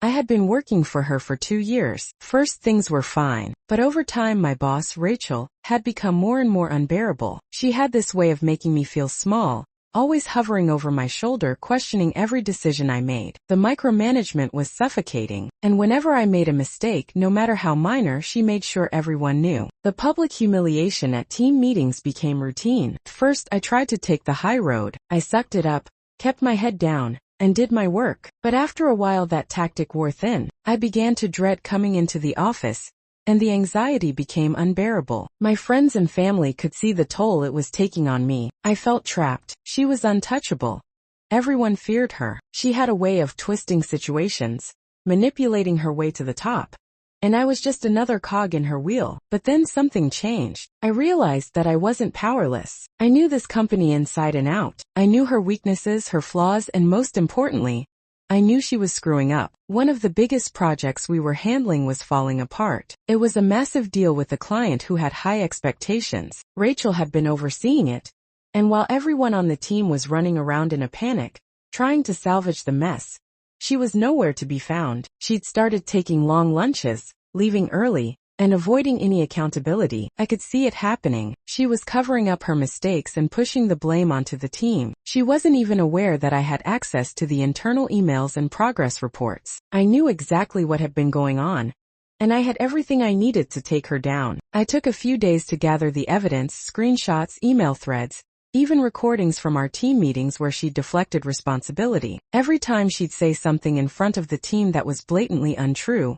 I had been working for her for 2 years. First things were fine, but over time my boss, Rachel, had become more and more unbearable. She had this way of making me feel small, always hovering over my shoulder, questioning every decision I made. The micromanagement was suffocating, and whenever I made a mistake, no matter how minor, she made sure everyone knew. The public humiliation at team meetings became routine. First, I tried to take the high road. I sucked it up, kept my head down, and did my work. But after a while that tactic wore thin. I began to dread coming into the office, and the anxiety became unbearable. My friends and family could see the toll it was taking on me. I felt trapped. She was untouchable. Everyone feared her. She had a way of twisting situations, manipulating her way to the top. And I was just another cog in her wheel. But then something changed. I realized that I wasn't powerless. I knew this company inside and out. I knew her weaknesses, her flaws, and most importantly, I knew she was screwing up. One of the biggest projects we were handling was falling apart. It was a massive deal with a client who had high expectations. Rachel had been overseeing it, and while everyone on the team was running around in a panic, trying to salvage the mess, she was nowhere to be found. She'd started taking long lunches, leaving early, and avoiding any accountability. I could see it happening. She was covering up her mistakes and pushing the blame onto the team. She wasn't even aware that I had access to the internal emails and progress reports. I knew exactly what had been going on, and I had everything I needed to take her down. I took a few days to gather the evidence, screenshots, email threads, even recordings from our team meetings where she'd deflected responsibility. Every time she'd say something in front of the team that was blatantly untrue,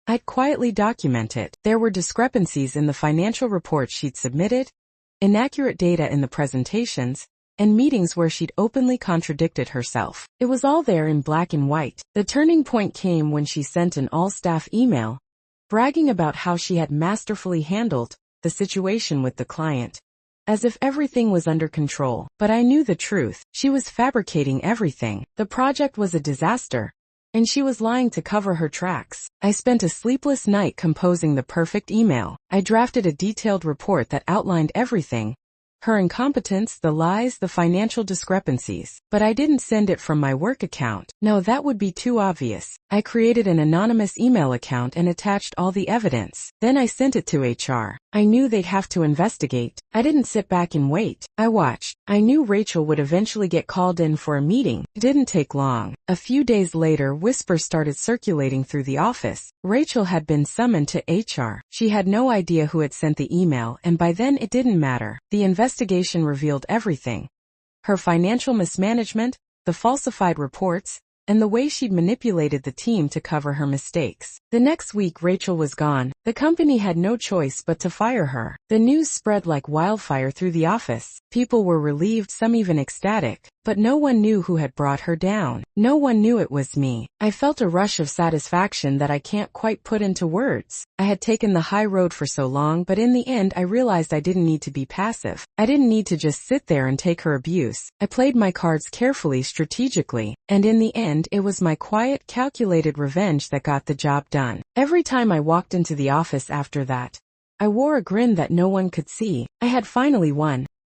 I'd quietly document it. There were discrepancies in the financial reports she'd submitted, inaccurate data in the presentations, and meetings where she'd openly contradicted herself. It was all there in black and white. The turning point came when she sent an all-staff email, bragging about how she had masterfully handled the situation with the client, as if everything was under control. But I knew the truth. She was fabricating everything. The project was a disaster, and she was lying to cover her tracks. I spent a sleepless night composing the perfect email. I drafted a detailed report that outlined everything: her incompetence, the lies, the financial discrepancies. But I didn't send it from my work account. No, that would be too obvious. I created an anonymous email account and attached all the evidence. Then I sent it to HR. I knew they'd have to investigate. I didn't sit back and wait. I watched. I knew Rachel would eventually get called in for a meeting. It didn't take long. A few days later, whispers started circulating through the office. Rachel had been summoned to HR. She had no idea who had sent the email, and by then it didn't matter. The investigation revealed everything: her financial mismanagement, the falsified reports, and the way she'd manipulated the team to cover her mistakes. The next week Rachel was gone. The company had no choice but to fire her. The news spread like wildfire through the office. People were relieved, some even ecstatic. But no one knew who had brought her down. No one knew it was me. I felt a rush of satisfaction that I can't quite put into words. I had taken the high road for so long, but in the end I realized I didn't need to be passive. I didn't need to just sit there and take her abuse. I played my cards carefully, strategically, and in the end it was my quiet, calculated revenge that got the job done. Every time I walked into the office after that, I wore a grin that no one could see. I had finally won.